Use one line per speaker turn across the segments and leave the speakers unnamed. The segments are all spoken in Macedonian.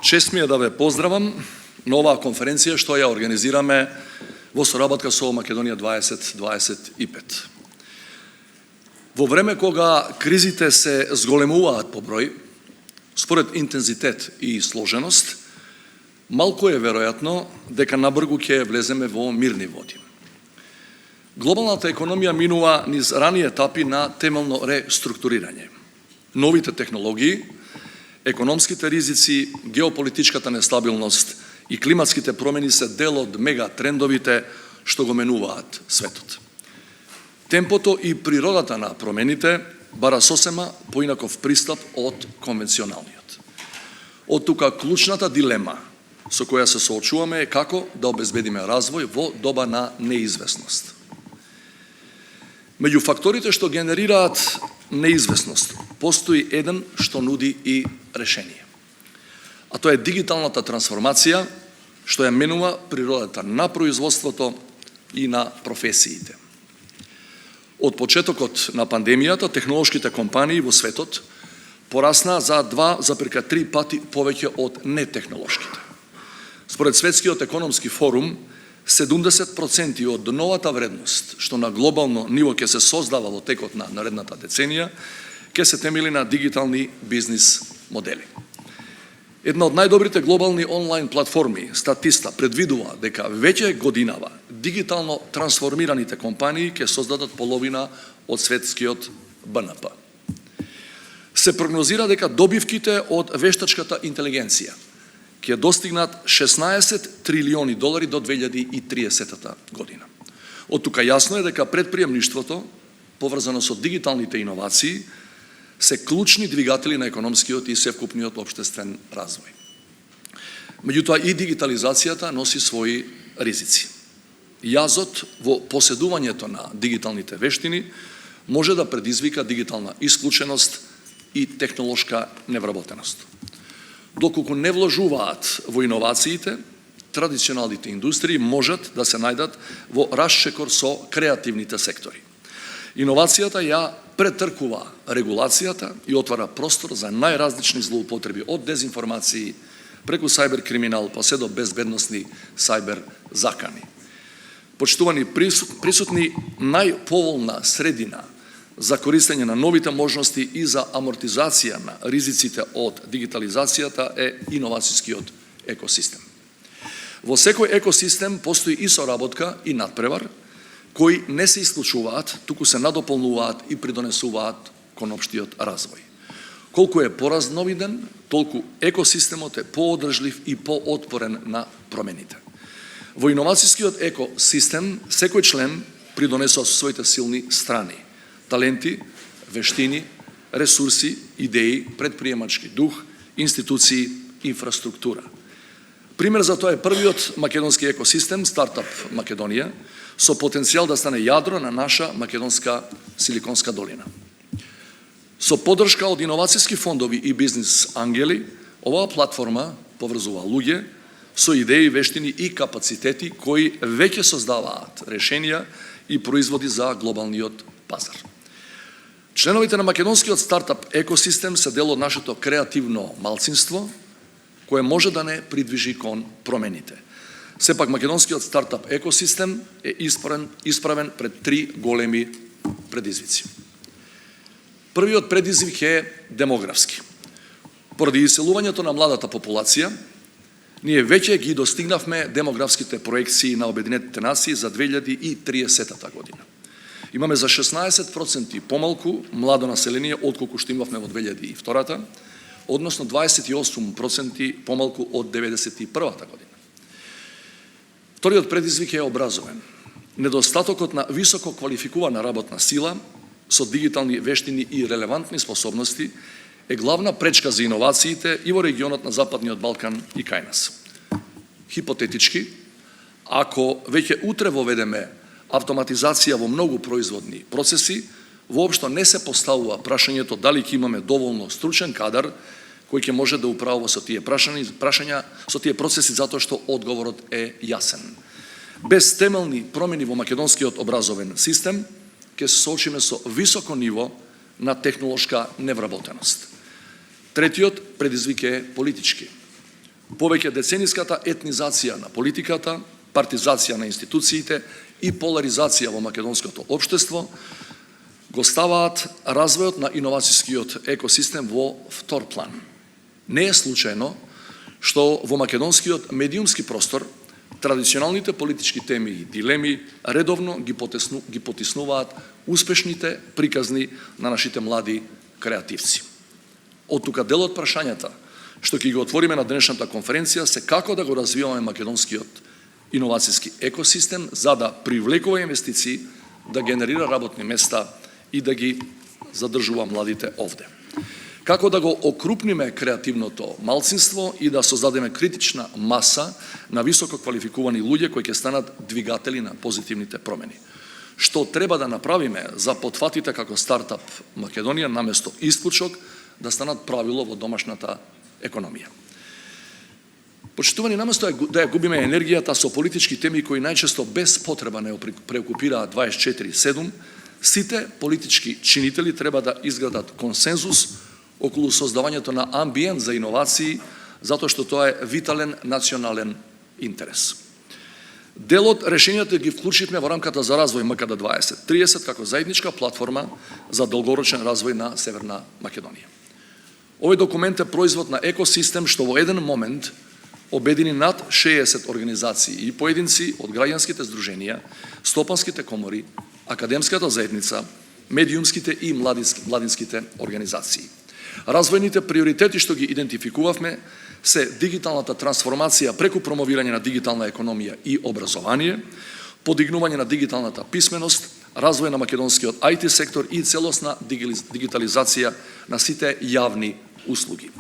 Čest mi je da ve pozdravам на оваа конференција што ја организираме во соработка со Македонија 2025. Во време кога кризите се зголемуваат по број, според интензитет и сложеност, малку е веројатно дека набргу ќе влеземе во мирни води. Глобалната економија минува низ рани етапи на темелно реструктурирање. Новите технологии, економските ризици, геополитичката нестабилност и климатските промени се дел од мегатрендовите што го менуваат светот. Темпото и природата на промените бара сосема поинаков пристап од конвенционалниот. Од тука клучната дилема со која се соочуваме е како да обезбедиме развој во доба на неизвестност. Меѓу факторите што генерираат неизвестност, постои еден што нуди и решение. А тоа е дигиталната трансформација што ја менува природата на производството и на професиите. Од почетокот на пандемијата, технолошките компании во светот порасна за 2,3 пати повеќе од нетехнолошките. Според Светскиот економски форум, 70% од новата вредност, што на глобално ниво ќе се создава во текот на наредната деценија, ќе се темели на дигитални бизнис модели. Една од најдобрите глобални онлайн платформи, Статиста, предвидува дека веќе годинава дигитално трансформираните компании ќе создадат половина од светскиот БНП. Се прогнозира дека добивките од вештачката интелигенција ќе достигнат 16 трилиони долари до 2030 година. Од тука јасно е дека предприемништвото, поврзано со дигиталните иновации, се клучни двигатели на економскиот и севкупниот општествен развој. Меѓутоа и дигитализацијата носи своји ризици. Јазот во поседувањето на дигиталните вештини може да предизвика дигитална исклученост и технолошка невработеност. Доколку не вложуваат во иновациите, традиционалните индустрии можат да се најдат во расчекор со креативните сектори. Иновацијата ја претркува регулацијата и отвара простор за најразлични злоупотреби од дезинформации преку сајбер криминал па се до безбедносни сајбер закани. Почитувани присутни, најповолна средина за користење на новите можности и за амортизација на ризиците од дигитализацијата е иновацијскиот екосистем. Во секој екосистем постои и соработка и надпревар, кои не се исклучуваат, туку се надополнуваат и придонесуваат кон општиот развој. Колку е поразновиден, толку екосистемот е поодржлив и поотпорен на промените. Во иновацијскиот екосистем, секој член придонесува со своите силни страни, таленти, вештини, ресурси, идеи, предприемачки дух, институции, инфраструктура. Пример за тоа е првиот македонски екосистем, Стартап Македонија, со потенцијал да стане јадро на наша македонска Силиконска долина. Со поддршка од иновацијски фондови и бизнис ангели, оваа платформа поврзува луѓе со идеи, вештини и капацитети кои веќе создаваат решенија и производи за глобалниот пазар. Членовите на македонскиот стартап екосистем се дел од нашето креативно малцинство, кое може да не придвижи кон промените. Сепак македонскиот стартап екосистем е исправен пред три големи предизвици. Првиот предизвик е демографски. Поради иселувањето на младата популација, ние веќе ги достигнавме демографските проекции на Обединетите нации за 2030 година. Имаме за 16% помалку младо население отколку што имавме во 2002, односно 28% помалку од 1991 година. Вториот предизвик е образовен. Недостатокот на високо квалификувана работна сила со дигитални вештини и релевантни способности е главна пречка за иновациите и во регионот на Западниот Балкан и кај нас. Хипотетички, ако веќе утре воведеме автоматизација во многу производни процеси, воопшто не се поставува прашањето дали ќе имаме доволно стручен кадар кој ќе може да управува со тие прашања, со тие процеси, затоа што одговорот е јасен. Без темелни промени во македонскиот образовен систем, ќе се соочиме со високо ниво на технолошка невработеност. Третиот предизвик е политички. повеќе децениската етнизација на политиката, партизација на институциите и поларизација во македонското општество го ставаат развојот на иновацијскиот екосистем во втор план. Не е случајно што во македонскиот медиумски простор традиционалните политички теми и дилеми редовно ги потиснуваат успешните приказни на нашите млади креативци. Од тука дел од прашањата што ќе ги отвориме на денешната конференција се како да го развиваме македонскиот иновацијски екосистем за да привлекува инвестиции, да генерира работни места и да ги задржува младите овде. Како да го окрупниме креативното малцинство и да создадеме критична маса на високо квалификувани луѓе кои ќе станат двигатели на позитивните промени. Што треба да направиме за потфатите како стартап Македонија наместо исклучок да станат правило во домашната економија. Почитувани, наместо да ја губиме енергијата со политички теми кои најчесто без потреба не преокупираат 24/7, сите политички чинители треба да изградат консензус околу создавањето на амбиент за иновации, затоа што тоа е витален национален интерес. Дел од решенијата ги вклучивме во рамката за развој МКД 2030 како заедничка платформа за долгорочен развој на Северна Македонија. Овој документ е производ на екосистем што во еден момент обедини над 60 организации и поединци од граѓанските здруженија, стопанските комори, академската заедница, медиумските и младинските организации. Развојните приоритети што ги идентификувавме се дигиталната трансформација преку промовирање на дигитална економија и образование, подигнување на дигиталната писменост, развој на македонскиот IT сектор и целосна дигитализација на сите јавни услуги.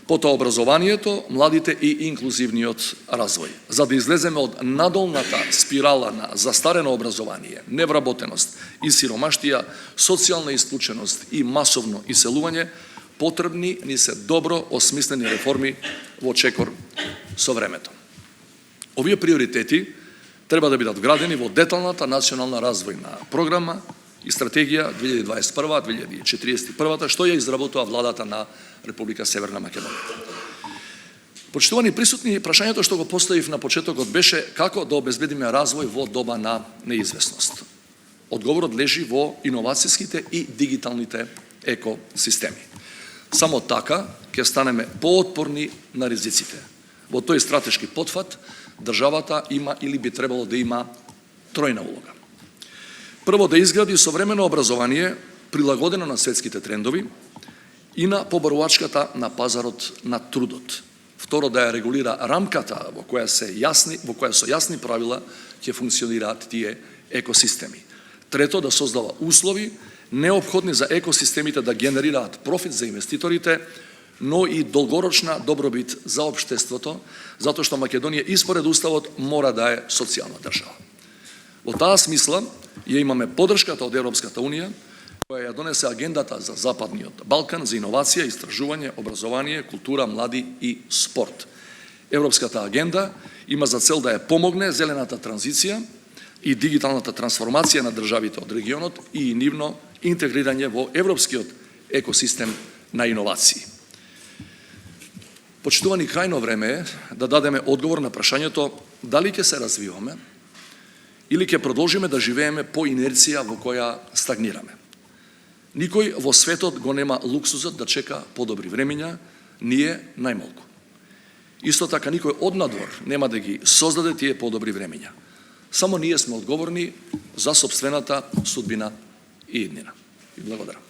Потоа образованието, младите и инклузивниот развој. За да излеземе од надолната спирала на застарено образование, невработеност и сиромаштија, социјална исклученост и масовно иселување, потребни ни се добро осмислени реформи во чекор со времето. Овие приоритети треба да бидат вградени во деталната национална развојна програма и стратегија 2021-2041, што ја изработува владата на Република Северна Македонија. Почитувани присутни, прашањето што го поставив на почетокот беше како да обезбедиме развој во доба на неизвестност. Одговорот лежи во иновацијските и дигиталните екосистеми. Само така ќе станеме поотпорни на ризиците. Во тој стратешки потфат државата има или би требало да има тројна улога. Прво, да изгради современо образование прилагодено на светските трендови и на побарувачката на пазарот на трудот. Второ, да ја регулира рамката во која со јасни правила ќе функционираат тие екосистеми. Трето, да создава услови неопходни за екосистемите да генерираат профит за инвеститорите, но и долгорочна добробит за општеството, затоа што Македонија испоред уставот мора да е социјална држава. Во таа смисла ја имаме поддршката од Европската Унија, која ја донесе агендата за Западниот Балкан за иновација, истражување, образование, култура, млади и спорт. Европската агенда има за цел да ја помогне зелената транзиција и дигиталната трансформација на државите од регионот и нивно интегрирање во европскиот екосистем на иновации. Почитувани, крајно време е да дадеме одговор на прашањето дали ќе се развиваме или ќе продолжиме да живееме по инерција во која стагнираме. Никој во светот го нема луксузот да чека подобри времења, ние најмалку. Исто така никој од надвор нема да ги создаде тие подобри времења. Само ние сме одговорни за сопствената судбина и иднина. И благодарам.